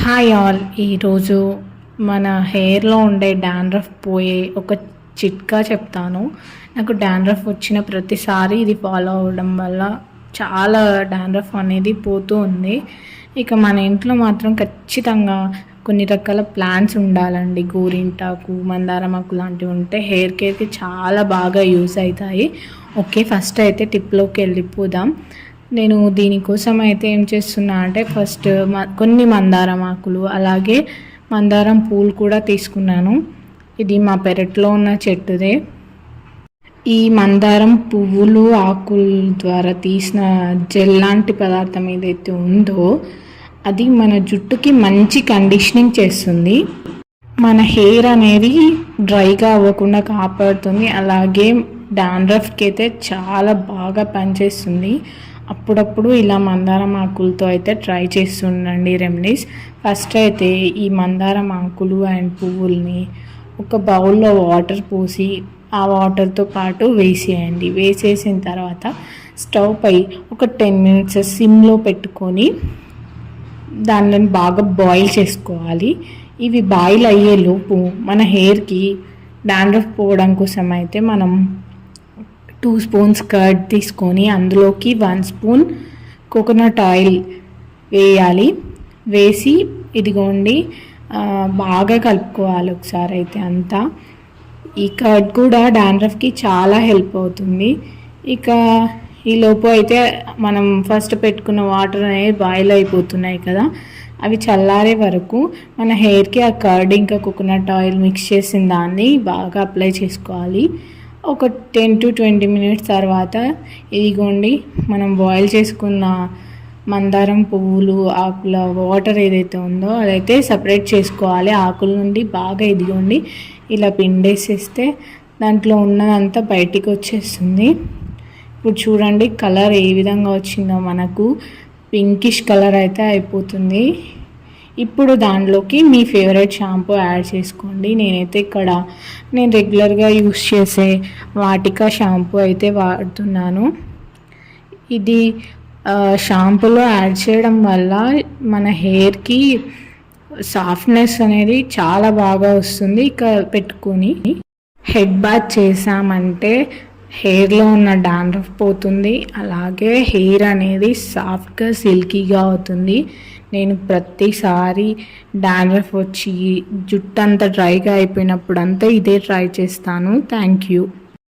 Hi all. ఈరోజు మన హెయిర్లో ఉండే డాండ్రఫ్ పోయే ఒక చిట్కా చెప్తాను. నాకు డాండ్రఫ్ వచ్చిన ప్రతిసారి ఇది ఫాలో అవ్వడం వల్ల చాలా డాండ్రఫ్ అనేది పోతూ ఉంది. ఇక మన ఇంట్లో మాత్రం ఖచ్చితంగా కొన్ని రకాల ప్లాంట్స్ ఉండాలండి. గోరింటాకు, మందారమాకు లాంటివి ఉంటే హెయిర్ కేర్కి చాలా బాగా యూస్ అవుతాయి. ఓకే, ఫస్ట్ అయితే టిప్లోకి వెళ్ళిపోదాం. నేను దీనికోసం అయితే ఏం చేస్తున్నా అంటే ఫస్ట్ కొన్ని మందారం ఆకులు అలాగే మందారం పూలు కూడా తీసుకున్నాను. ఇది మా పెరట్లో ఉన్న చెట్టుదే. ఈ మందారం పువ్వులు ఆకుల ద్వారా తీసిన జెల్ లాంటి పదార్థం ఏదైతే ఉందో అది మన జుట్టుకి మంచి కండిషనింగ్ చేస్తుంది. మన హెయిర్ అనేది డ్రైగా అవ్వకుండా కాపాడుతుంది. అలాగే డాండ్రఫ్కి అయితే చాలా బాగా పనిచేస్తుంది. అప్పుడప్పుడు ఇలా మందారం ఆకులతో అయితే ట్రై చేస్తుండండి రెమెడీస్. ఫస్ట్ అయితే ఈ మందారం ఆకులు అండ్ పువ్వుల్ని ఒక బౌల్లో వాటర్ పోసి ఆ వాటర్తో పాటు వేసేయండి. వేసేసిన తర్వాత స్టవ్ పై ఒక 10 minutes సిమ్లో పెట్టుకొని దానిని బాగా బాయిల్ చేసుకోవాలి. ఇవి బాయిల్ అయ్యేలోపు మన హెయిర్కి డాండ్రఫ్ పోవడం కోసం అయితే మనం 2 spoons కర్డ్ తీసుకొని అందులోకి 1 spoon కోకోనట్ ఆయిల్ వేయాలి. వేసి ఇదిగోండి బాగా కలుపుకోవాలి ఒకసారి అయితే అంతా. ఈ కర్డ్ కూడా డాండ్రఫ్కి చాలా హెల్ప్ అవుతుంది. ఇక ఈలోపు అయితే మనం ఫస్ట్ పెట్టుకున్న వాటర్ అనేవి బాయిల్ అయిపోతున్నాయి కదా, అవి చల్లారే వరకు మన హెయిర్కి ఆ కర్డ్ ఇంకా కోకోనట్ ఆయిల్ మిక్స్ చేసిన దాన్ని బాగా అప్లై చేసుకోవాలి. ఒక 10 to 20 minutes తర్వాత ఇదిగోండి మనం బాయిల్ చేసుకున్న మందారం పువ్వులు ఆకుల వాటర్ ఏదైతే ఉందో అదైతే సపరేట్ చేసుకోవాలి ఆకుల నుండి. బాగా ఇదిగోండి ఇలా పిండేసేస్తే దాంట్లో ఉన్నదంతా బయటికి వచ్చేస్తుంది. ఇప్పుడు చూడండి కలర్ ఏ విధంగా వచ్చిందో, మనకు పింకిష్ కలర్ అయితే అయిపోతుంది. ఇప్పుడు దానిలోకి మీ ఫేవరెట్ షాంపూ యాడ్ చేసుకోండి. నేనైతే ఇక్కడ నేను రెగ్యులర్గా యూస్ చేసే వాటికా షాంపూ అయితే వాడుతున్నాను. ఇది షాంపూలో యాడ్ చేయడం వల్ల మన హెయిర్కి సాఫ్ట్నెస్ అనేది చాలా బాగా వస్తుంది. ఇక పెట్టుకొని హెడ్ బాత్ చేసామంటే హెయిర్లో ఉన్న డాండ్రఫ్ పోతుంది. అలాగే హెయిర్ అనేది సాఫ్ట్గా సిల్కీగా అవుతుంది. నేను ప్రతిసారి డాండ్రఫ్ వచ్చి జుట్టు అంతా డ్రైగా అయిపోయినప్పుడు అంతా ఇదే ట్రై చేస్తాను. Thank you.